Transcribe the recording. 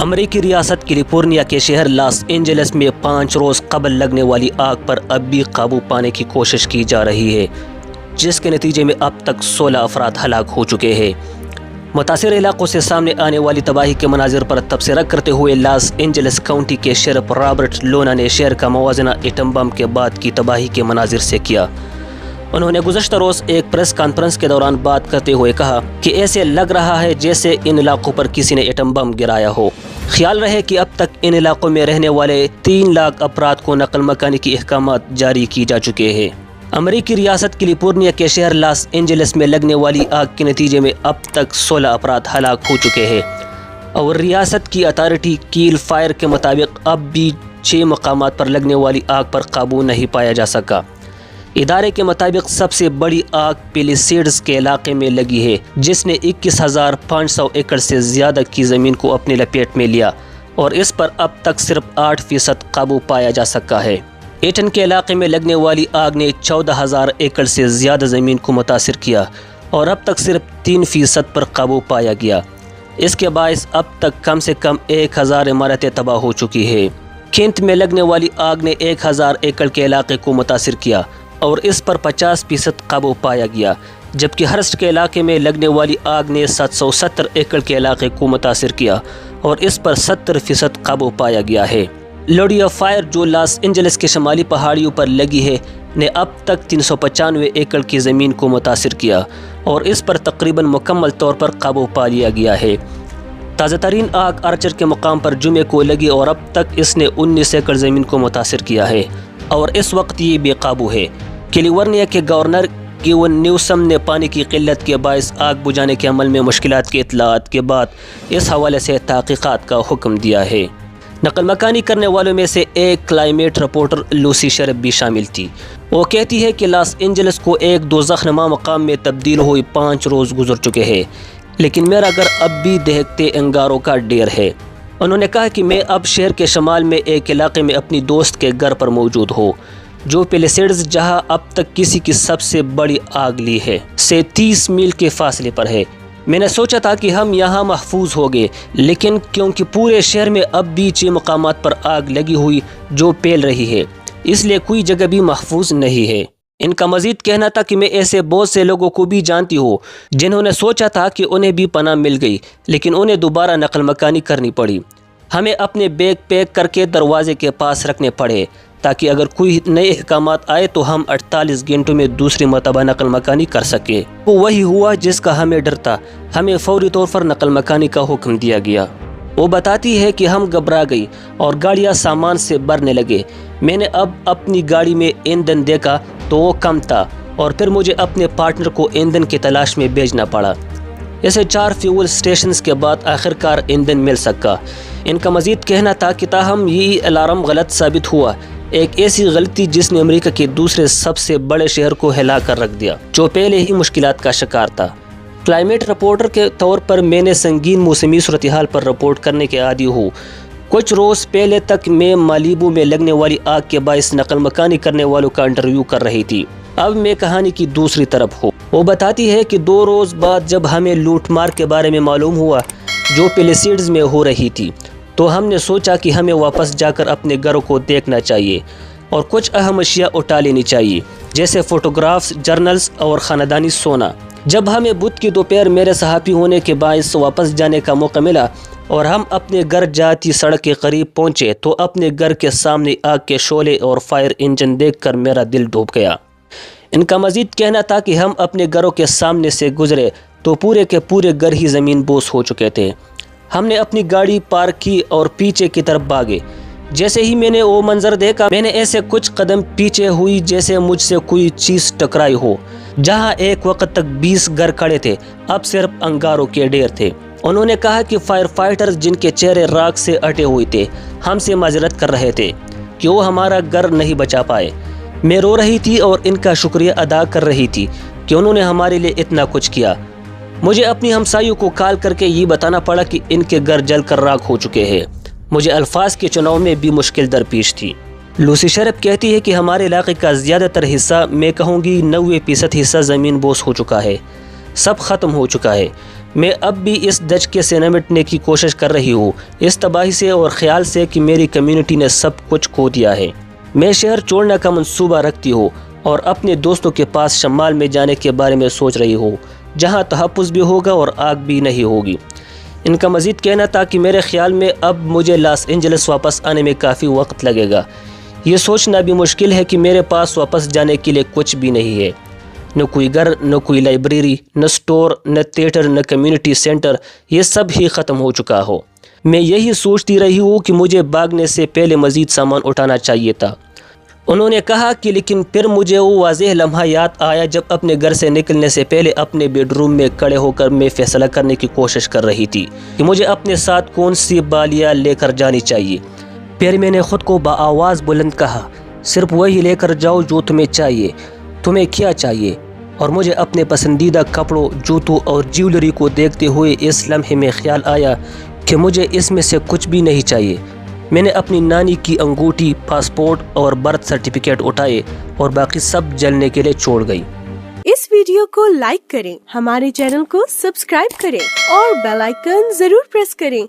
امریکی ریاست کیلیفورنیا کے شہر لاس اینجلس میں 5 روز قبل لگنے والی آگ پر اب بھی قابو پانے کی کوشش کی جا رہی ہے، جس کے نتیجے میں اب تک 16 افراد ہلاک ہو چکے ہیں۔ متاثرہ علاقوں سے سامنے آنے والی تباہی کے مناظر پر تبصرہ کرتے ہوئے لاس اینجلس کاؤنٹی کے شeriف رابرٹ لونا نے شہر کا موازنہ ایٹم بم کے بعد کی تباہی کے مناظر سے کیا۔ انہوں نے گزشتہ روز ایک پریس کانفرنس کے دوران بات کرتے ہوئے کہا کہ ایسے لگ رہا ہے جیسے ان علاقوں پر کسی نے ایٹم بم گرایا ہو۔ خیال رہے کہ اب تک ان علاقوں میں رہنے والے 3 لاکھ افراد کو نقل مکانی کی احکامات جاری کی جا چکے ہیں۔ امریکی ریاست کیلیفورنیا کے شہر لاس اینجلس میں لگنے والی آگ کے نتیجے میں اب تک 16 افراد ہلاک ہو چکے ہیں، اور ریاست کی اتھارٹی کیل فائر کے مطابق اب بھی 6 مقامات پر لگنے والی آگ پر قابو نہیں پایا جا سکا۔ ادارے کے مطابق سب سے بڑی آگ پیلیسیڈز کے علاقے میں لگی ہے، جس نے 21,500 ایکڑ سے زیادہ کی زمین کو اپنے لپیٹ میں لیا، اور اس پر اب تک صرف 8% قابو پایا جا سکا ہے۔ ایٹن کے علاقے میں لگنے والی آگ نے 14,000 ایکڑ سے زیادہ زمین کو متاثر کیا، اور اب تک صرف 3% پر قابو پایا گیا۔ اس کے باعث اب تک کم سے کم 1,000 عمارتیں تباہ ہو چکی ہیں۔ کینٹ میں لگنے والی آگ نے 1,000 ایکڑ کے علاقے کو متاثر کیا، اور اس پر 50% قابو پایا گیا، جبکہ ہرسٹ کے علاقے میں لگنے والی آگ نے 770 ایکڑ کے علاقے کو متاثر کیا، اور اس پر 70% قابو پایا گیا ہے۔ لوڈیا فائر جو لاس اینجلس کے شمالی پہاڑیوں پر لگی ہے نے اب تک 395 ایکڑ کی زمین کو متاثر کیا، اور اس پر تقریباً مکمل طور پر قابو پا لیا گیا ہے۔ تازہ ترین آگ آرچر کے مقام پر جمعے کو لگی، اور اب تک اس نے 19 ایکڑ زمین کو متاثر کیا ہے، اور اس وقت یہ بے قابو ہے۔ کیلیفورنیا کے گورنر گیون نیوسم نے پانی کی قلت کے باعث آگ بجھانے کے عمل میں مشکلات کی اطلاعات کے بعد اس حوالے سے تحقیقات کا حکم دیا ہے۔ نقل مکانی کرنے والوں میں سے ایک کلائمیٹ رپورٹر لوسی شرپ بھی شامل تھی۔ وہ کہتی ہے کہ لاس اینجلس کو ایک دوزخ نما مقام میں تبدیل ہوئی 5 روز گزر چکے ہیں، لیکن میرا گھر اب بھی دہتے انگاروں کا ڈھیر ہے۔ انہوں نے کہا کہ میں اب شہر کے شمال میں ایک علاقے میں اپنی دوست کے گھر پر موجود ہوں، جو پیلیسیڈز جہاں اب تک کسی کی سب سے بڑی آگ لی ہے سے 30 میل کے فاصلے پر ہے۔ میں نے سوچا تھا کہ ہم یہاں محفوظ ہو گئے، لیکن کیونکہ پورے شہر میں اب بھی 6 مقامات پر آگ لگی ہوئی جو پھیل رہی ہے، اس لیے کوئی جگہ بھی محفوظ نہیں ہے۔ ان کا مزید کہنا تھا کہ میں ایسے بہت سے لوگوں کو بھی جانتی ہوں جنہوں نے سوچا تھا کہ انہیں بھی پناہ مل گئی، لیکن انہیں دوبارہ نقل مکانی کرنی پڑی۔ ہمیں اپنے بیگ پیک کر کے دروازے کے پاس رکھنے پڑے تاکہ اگر کوئی نئے احکامات آئے تو ہم 48 گھنٹوں میں دوسری مرتبہ نقل مکانی کر سکیں۔ وہ وہی ہوا جس کا ہمیں ڈر تھا، ہمیں فوری طور پر نقل مکانی کا حکم دیا گیا۔ وہ بتاتی ہے کہ ہم گھبرا گئی اور گاڑیاں سامان سے بھرنے لگے۔ میں نے اب اپنی گاڑی میں ایندھن دیکھا تو وہ کم تھا، اور پھر مجھے اپنے پارٹنر کو ایندھن کی تلاش میں بھیجنا پڑا۔ اسے 4 فیول سٹیشنز کے بعد آخرکار ایندھن مل سکا۔ ان کا مزید کہنا تھا کہ تاہم یہ الارم غلط ثابت ہوا، ایک ایسی غلطی جس نے امریکہ کے دوسرے سب سے بڑے شہر کو ہلا کر رکھ دیا، جو پہلے ہی مشکلات کا شکار تھا۔ کلائمیٹ رپورٹر کے طور پر میں نے سنگین موسمی صورتحال پر رپورٹ کرنے کے عادی ہوں۔ کچھ روز پہلے تک میں مالیبو میں لگنے والی آگ کے باعث نقل مکانی کرنے والوں کا انٹرویو کر رہی تھی۔ اب میں کہانی کی دوسری طرف ہوں۔ وہ بتاتی ہے کہ 2 روز بعد جب ہمیں لوٹ مار کے بارے میں معلوم ہوا جو پیلیسیڈز میں ہو رہی تھی، تو ہم نے سوچا کہ ہمیں واپس جا کر اپنے گھروں کو دیکھنا چاہیے اور کچھ اہم اشیاء اٹھا لینی چاہیے، جیسے فوٹوگرافز، جرنلز اور خاندانی سونا۔ جب ہمیں بدھ کی دوپہر میرے صحافی ہونے کے باعث واپس جانے کا موقع ملا اور ہم اپنے گھر جاتی سڑک کے قریب پہنچے تو اپنے گھر کے سامنے آگ کے شعلے اور فائر انجن دیکھ کر میرا دل ڈوب گیا۔ ان کا مزید کہنا تھا کہ ہم اپنے گھروں کے سامنے سے گزرے تو پورے کے پورے گھر ہی زمین بوس ہو چکے تھے۔ ہم نے اپنی گاڑی پارک کی اور پیچھے کی طرف بھاگے۔ جیسے ہی میں نے وہ منظر دیکھا، میں نے ایسے کچھ قدم پیچھے ہوئی جیسے مجھ سے کوئی چیز ٹکرائی ہو۔ جہاں ایک وقت تک 20 گھر کھڑے تھے، اب صرف انگاروں کے ڈھیر تھے۔ انہوں نے کہا کہ فائر فائٹرز جن کے چہرے راکھ سے اٹے ہوئے تھے ہم سے معذرت کر رہے تھے کہ وہ ہمارا گھر نہیں بچا پائے۔ میں رو رہی تھی اور ان کا شکریہ ادا کر رہی تھی کہ انہوں نے ہمارے لیے اتنا کچھ کیا۔ مجھے اپنی ہمسایوں کو کال کر کے یہ بتانا پڑا کہ ان کے گھر جل کر راکھ ہو چکے ہیں۔ مجھے الفاظ کے چناؤ میں بھی مشکل درپیش تھی۔ لوسی شرپ کہتی ہے کہ ہمارے علاقے کا زیادہ تر حصہ، میں کہوں گی 90% حصہ زمین بوس ہو چکا ہے، سب ختم ہو چکا ہے۔ میں اب بھی اس دھچکے سے نمٹنے کی کوشش کر رہی ہوں، اس تباہی سے اور خیال سے کہ میری کمیونٹی نے سب کچھ کھو دیا ہے۔ میں شہر چھوڑنے کا منصوبہ رکھتی ہوں اور اپنے دوستوں کے پاس شمال میں جانے کے بارے میں سوچ رہی ہوں، جہاں تحفظ بھی ہوگا اور آگ بھی نہیں ہوگی۔ ان کا مزید کہنا تھا کہ میرے خیال میں اب مجھے لاس اینجلس واپس آنے میں کافی وقت لگے گا۔ یہ سوچنا بھی مشکل ہے کہ میرے پاس واپس جانے کے لیے کچھ بھی نہیں ہے، نہ کوئی گھر، نہ کوئی لائبریری، نہ سٹور، نہ تھیٹر، نہ کمیونٹی سینٹر، یہ سب ہی ختم ہو چکا ہو۔ میں یہی سوچتی رہی ہوں کہ مجھے بھاگنے سے پہلے مزید سامان اٹھانا چاہیے تھا۔ انہوں نے کہا کہ لیکن پھر مجھے وہ واضح لمحہ یاد آیا جب اپنے گھر سے نکلنے سے پہلے اپنے بیڈ روم میں کھڑے ہو کر میں فیصلہ کرنے کی کوشش کر رہی تھی کہ مجھے اپنے ساتھ کون سی بالیاں لے کر جانی چاہیے۔ پھر میں نے خود کو بآواز بلند کہا، صرف وہی لے کر جاؤ جو تمہیں چاہیے۔ تمہیں کیا چاہیے؟ اور مجھے اپنے پسندیدہ کپڑوں، جوتوں اور جیولری کو دیکھتے ہوئے اس لمحے میں خیال آیا کہ مجھے اس میں سے کچھ بھی نہیں چاہیے۔ میں نے اپنی نانی کی انگوٹھی، پاسپورٹ اور برتھ سرٹیفکیٹ اٹھائے اور باقی سب جلنے کے لیے چھوڑ گئی۔ اس ویڈیو کو لائک کریں، ہمارے چینل کو سبسکرائب کریں اور بیل آئیکن ضرور پریس کریں